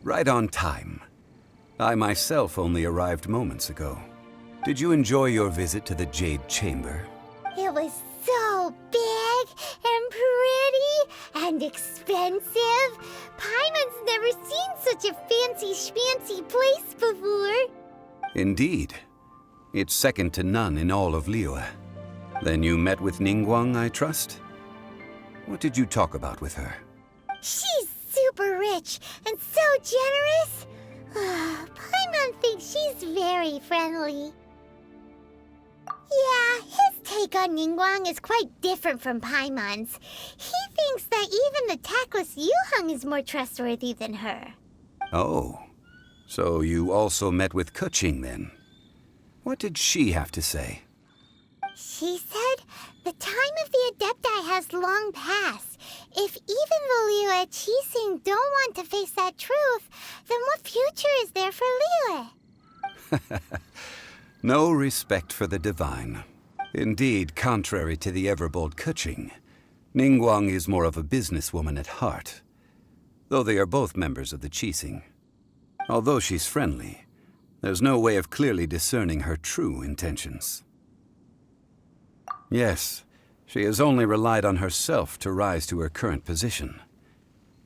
Right on time. I myself only arrived moments ago. Did you enjoy your visit to the Jade Chamber? It was so big and pretty and expensive. Paimon's never seen such a fancy schmancy place before. Indeed. It's second to none in all of Liyue. Then you met with Ningguang, I trust? What did you talk about with her? She's super rich and so generous. Paimon thinks she's very friendly. Yeah, his take on Ningguang is quite different from Paimon's. He thinks that even the tactless Yuheng is more trustworthy than her. Oh, so you also met with Keqing then? What did she have to say? She said the time of the adepti has long passed. If even the Liyue Qixing don't want to face that truth, then what future is there for Liyue? No respect for the divine. Indeed, contrary to the ever-bold Keqing, Ningguang is more of a businesswoman at heart, though they are both members of the Qixing. Although she's friendly, there's no way of clearly discerning her true intentions. Yes, she has only relied on herself to rise to her current position.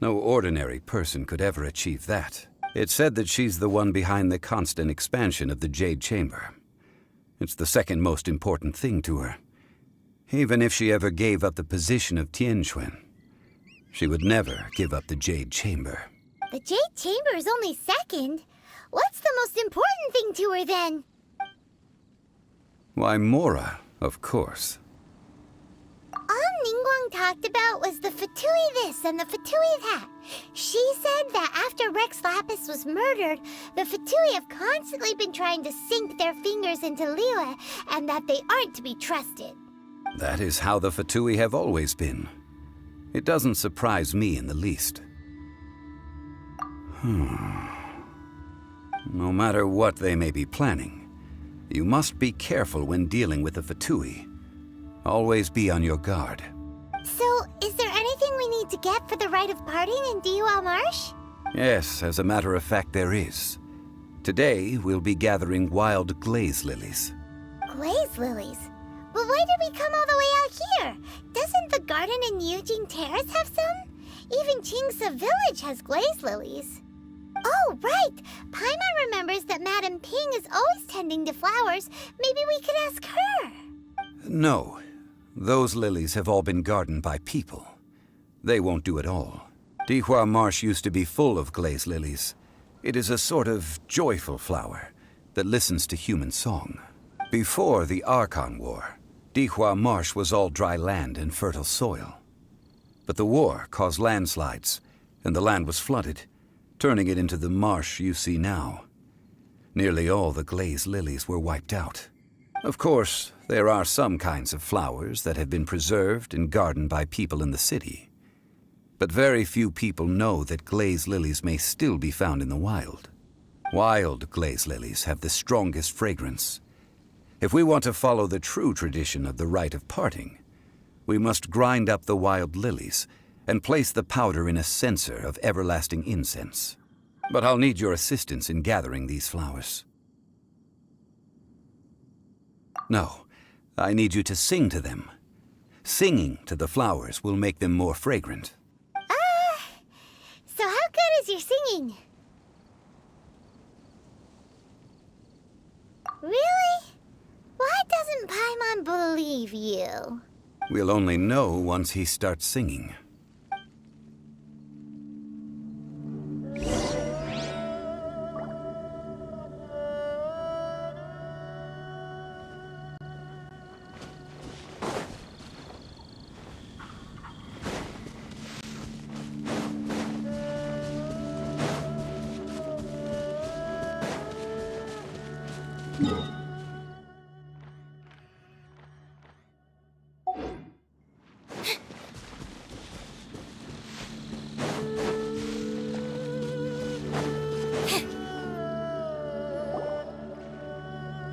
No ordinary person could ever achieve that. It's said that she's the one behind the constant expansion of the Jade Chamber. It's the second most important thing to her. Even if she ever gave up the position of Tianquan, she would never give up the Jade Chamber. The Jade Chamber is only second. What's the most important thing to her then? Why, Mora, of course. All Ningguang talked about was the Fatui this and the Fatui that. She said that after Rex Lapis was murdered, the Fatui have constantly been trying to sink their fingers into Liyue, and that they aren't to be trusted. That is how the Fatui have always been. It doesn't surprise me in the least. No matter what they may be planning, you must be careful when dealing with the Fatui. Always be on your guard. So, is there anything we need to get for the rite of parting in Dihua Marsh? Yes, as a matter of fact, there is. Today, we'll be gathering wild glaze lilies. Glaze lilies? Well, why did we come all the way out here? Doesn't the garden in Yujing Terrace have some? Even Qingse Village has glaze lilies. Oh, right! Paimon remembers that Madame Ping is always tending to flowers. Maybe we could ask her. No. Those lilies have all been gardened by people. They won't do it all. Dihua Marsh used to be full of glaze lilies. It is a sort of joyful flower that listens to human song. Before the Archon War, Dihua Marsh was all dry land and fertile soil. But the war caused landslides, and the land was flooded, turning it into the marsh you see now. Nearly all the glaze lilies were wiped out. Of course, there are some kinds of flowers that have been preserved and gardened by people in the city. But very few people know that glaze lilies may still be found in the wild. Wild glaze lilies have the strongest fragrance. If we want to follow the true tradition of the rite of parting, we must grind up the wild lilies and place the powder in a censer of everlasting incense. But I'll need your assistance in gathering these flowers. No, I need you to sing to them. Singing to the flowers will make them more fragrant. So how good is your singing? Really? Why doesn't Paimon believe you? We'll only know once he starts singing.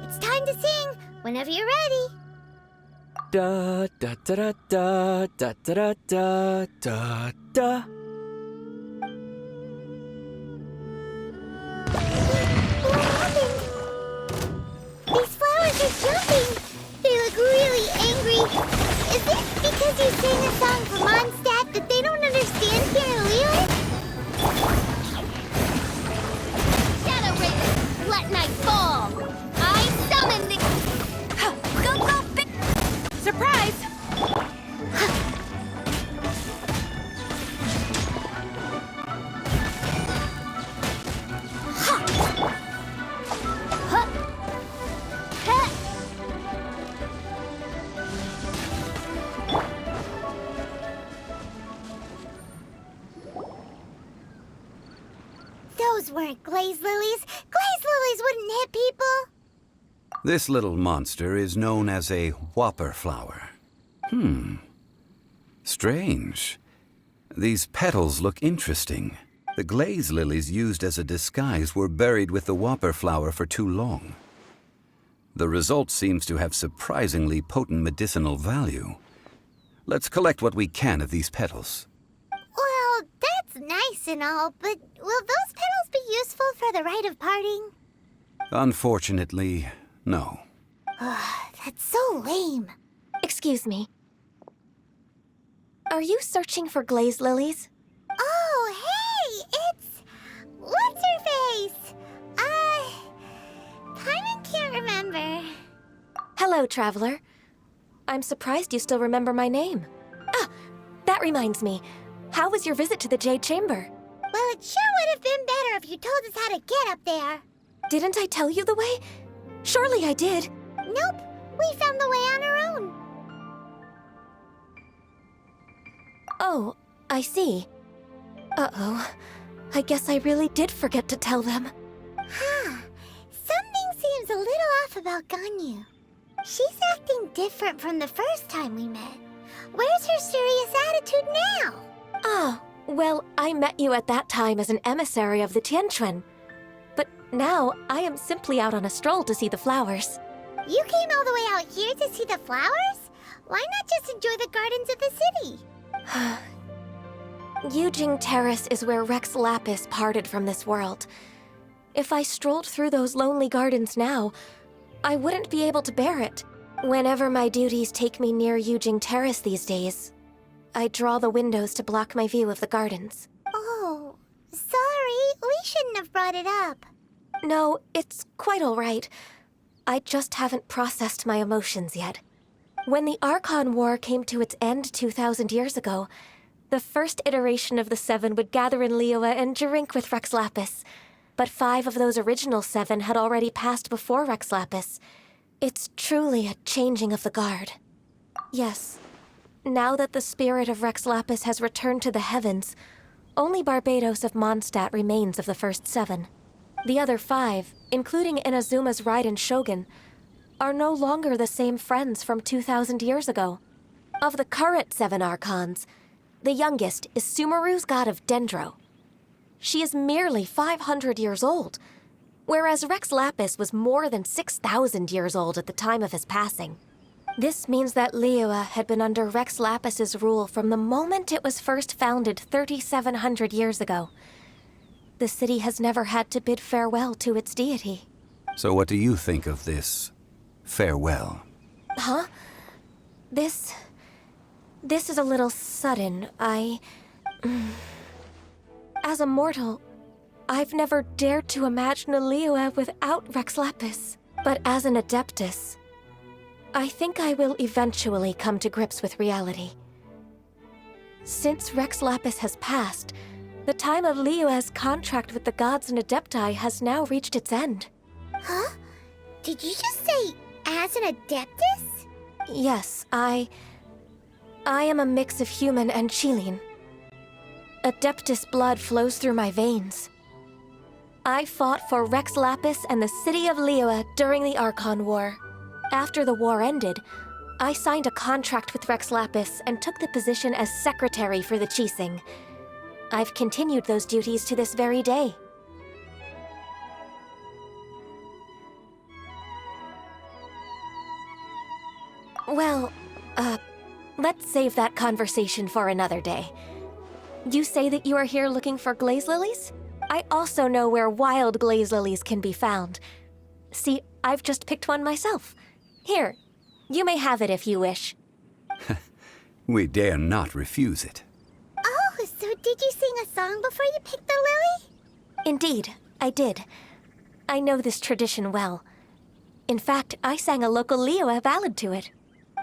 It's time to sing, whenever you're ready. Da da da da da da da da da da. you sing a song for Mondstadt that they don't understand here in Liyue? Shadow Raven, let night fall! I summon the... Go, big... Surprise! Those weren't glaze lilies. Glaze lilies wouldn't hit people. This little monster is known as a whopper flower. Strange. These petals look interesting. The glaze lilies used as a disguise were buried with the whopper flower for too long. The result seems to have surprisingly potent medicinal value. Let's collect what we can of these petals. Well, that's nice and all, but will those petals be useful for the rite of parting? Unfortunately, no. That's so lame. Excuse me. Are you searching for glaze lilies? Oh, hey! It's... What's-her-face? Paimon can't remember. Hello, traveler. I'm surprised you still remember my name. Ah, that reminds me. How was your visit to the Jade Chamber? Well, it sure would have been better if you told us how to get up there. Didn't I tell you the way? Surely I did. Nope, we found the way on our own. Oh, I see. Uh-oh. I guess I really did forget to tell them. Something seems a little off about Ganyu. She's acting different from the first time we met. Where's her serious attitude now? Ah, well, I met you at that time as an emissary of the Tianquan. But now, I am simply out on a stroll to see the flowers. You came all the way out here to see the flowers? Why not just enjoy the gardens of the city? Yujing Terrace is where Rex Lapis parted from this world. If I strolled through those lonely gardens now, I wouldn't be able to bear it. Whenever my duties take me near Yujing Terrace these days, I draw the windows to block my view of the gardens. Oh, sorry. We shouldn't have brought it up. No, it's quite all right. I just haven't processed my emotions yet. When the Archon War came to its end 2,000 years ago, the first iteration of the Seven would gather in Liyue and drink with Rex Lapis. But 5 of those original 7 had already passed before Rex Lapis. It's truly a changing of the guard. Yes, now that the spirit of Rex Lapis has returned to the heavens, only Barbados of Mondstadt remains of the first 7. The other 5, including Inazuma's Raiden Shogun, are no longer the same friends from 2,000 years ago. Of the current 7 Archons, the youngest is Sumeru's god of Dendro. She is merely 500 years old, whereas Rex Lapis was more than 6,000 years old at the time of his passing. This means that Liyue had been under Rex Lapis's rule from the moment it was first founded 3,700 years ago. The city has never had to bid farewell to its deity. So what do you think of this farewell? Huh? This is a little sudden. As a mortal, I've never dared to imagine a Liyue without Rex Lapis. But as an adeptus, I think I will eventually come to grips with reality. Since Rex Lapis has passed, the time of Liyue's contract with the gods and adepti has now reached its end. Huh? Did you just say, as an adeptus? Yes, I am a mix of human and Qilin. Adeptus blood flows through my veins. I fought for Rex Lapis and the city of Liyue during the Archon War. After the war ended, I signed a contract with Rex Lapis and took the position as secretary for the Qixing. I've continued those duties to this very day. Well, let's save that conversation for another day. You say that you are here looking for glaze lilies? I also know where wild glaze lilies can be found. See, I've just picked one myself. Here, you may have it if you wish. We dare not refuse it. Oh, so did you sing a song before you picked the lily? Indeed, I did. I know this tradition well. In fact, I sang a local Liyue ballad to it.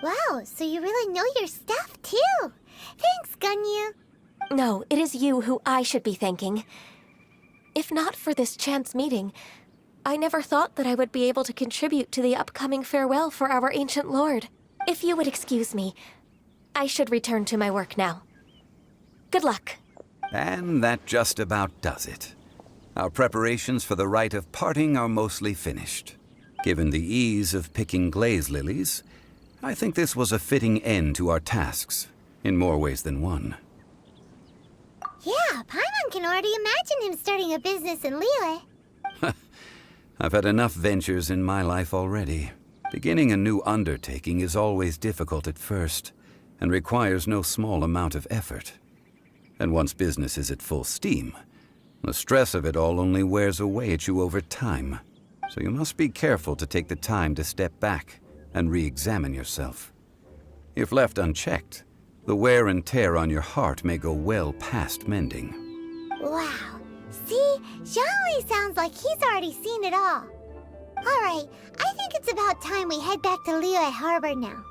Wow, so you really know your stuff, too. Thanks, Ganyu. No, it is you who I should be thanking. If not for this chance meeting, I never thought that I would be able to contribute to the upcoming farewell for our ancient lord. If you would excuse me, I should return to my work now. Good luck. And that just about does it. Our preparations for the rite of parting are mostly finished. Given the ease of picking glaze lilies, I think this was a fitting end to our tasks, in more ways than one. Yeah, Paimon can already imagine him starting a business in Liyue. I've had enough ventures in my life already. Beginning a new undertaking is always difficult at first, and requires no small amount of effort. And once business is at full steam, the stress of it all only wears away at you over time. So you must be careful to take the time to step back and re-examine yourself. If left unchecked, the wear and tear on your heart may go well past mending. Wow. See? Zhongli sounds like he's already seen it all. Alright, I think it's about time we head back to Liyue Harbor now.